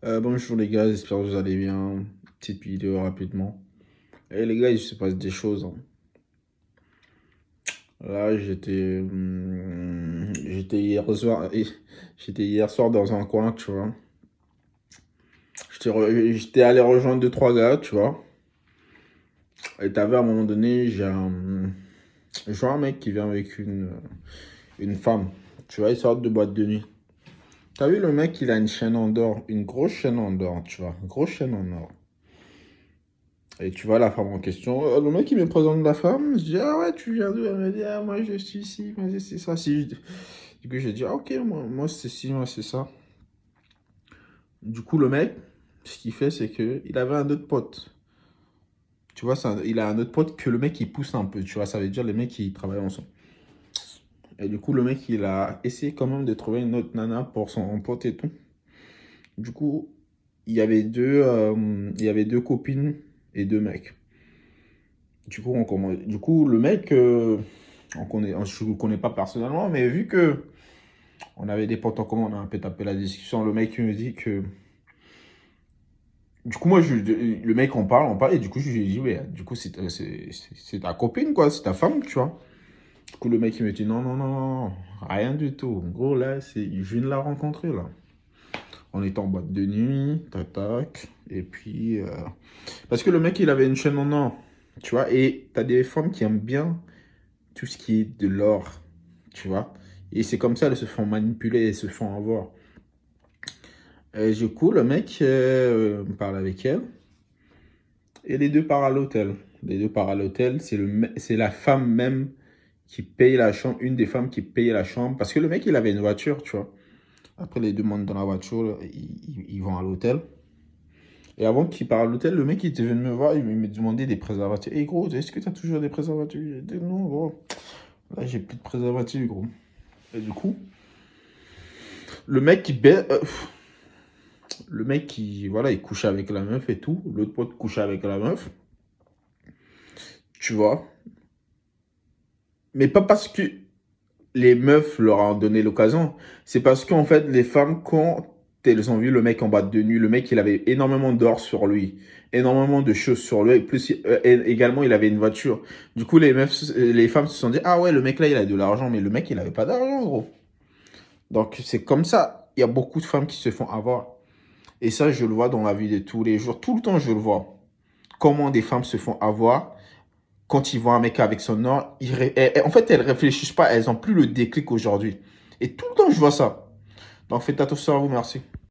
Bonjour les gars, j'espère que vous allez bien. Petite vidéo rapidement. Et les gars, il se passe des choses, hein. Là, j'étais hier soir dans un coin, tu vois. J'étais allé rejoindre deux trois gars, tu vois. Et t'avais à un moment donné, je vois un mec qui vient avec une femme. Tu vois, ils sortent de boîte de nuit. T'as vu le mec, il a une chaîne en or, une grosse chaîne en or, tu vois, une grosse chaîne en or. Et tu vois la femme en question. Le mec, il me présente la femme. Je dis, ah ouais, tu viens d'où? Elle me dit, ah, moi, je suis ici. Moi, c'est ça. Du coup, je dis, ah, ok, moi c'est ci, moi, c'est ça. Du coup, le mec, ce qu'il fait, c'est que il avait un autre pote. Tu vois, il a un autre pote que le mec, il pousse un peu. Tu vois, ça veut dire les mecs, qui travaillent ensemble. Et du coup, le mec, il a essayé quand même de trouver une autre nana pour son pote et tout. Du coup, il y avait deux copines et deux mecs. Du coup, le mec, je ne le connais pas personnellement, mais vu que on avait des potes en commun, on a un peu tapé la discussion. Le mec il me dit que. Du coup, le mec, on parle, et du coup, je lui ai dit, ouais, du coup, c'est ta copine, quoi, c'est ta femme, tu vois. Du coup, le mec, il me dit, non, non, non, non, rien du tout. En gros, là, je viens de la rencontrer, là. On était en boîte de nuit, tac, tac, et puis. Parce que le mec, il avait une chaîne en or, tu vois, et t'as des femmes qui aiment bien tout ce qui est de l'or, tu vois. Et c'est comme ça, elles se font manipuler, elles se font avoir. Et du coup, le mec parle avec elle, et les deux partent à l'hôtel. Les deux partent à l'hôtel, c'est la femme même qui paye la chambre, une des femmes qui paye la chambre, parce que le mec, il avait une voiture, tu vois. Après, les deux montent dans la voiture, ils vont à l'hôtel. Et avant qu'il parte à l'hôtel, le mec, il était venu me voir, il me demandait des préservatifs. Et gros, est-ce que tu as toujours des préservatifs? J'ai dit non, gros. Là, j'ai plus de préservatifs, gros. Et du coup, le mec qui baise, le mec qui, voilà, il couche avec la meuf et tout. L'autre pote couche avec la meuf, tu vois. Mais pas parce que les meufs leur ont donné l'occasion. C'est parce qu'en fait, les femmes, quand elles ont vu le mec en boîte de nuit, le mec, il avait énormément d'or sur lui. Énormément de choses sur lui. Plus, également, il avait une voiture. Du coup, les femmes se sont dit, ah ouais, le mec là, il a de l'argent. Mais le mec, il avait pas d'argent, gros. Donc, c'est comme ça. Il y a beaucoup de femmes qui se font avoir. Et ça, je le vois dans la vie de tous les jours. Tout le temps, je le vois. Comment des femmes se font avoir quand ils voient un mec avec son or. En fait, elles réfléchissent pas. Elles ont plus le déclic aujourd'hui. Et tout le temps, je vois ça. Donc, faites attention à vous. Merci.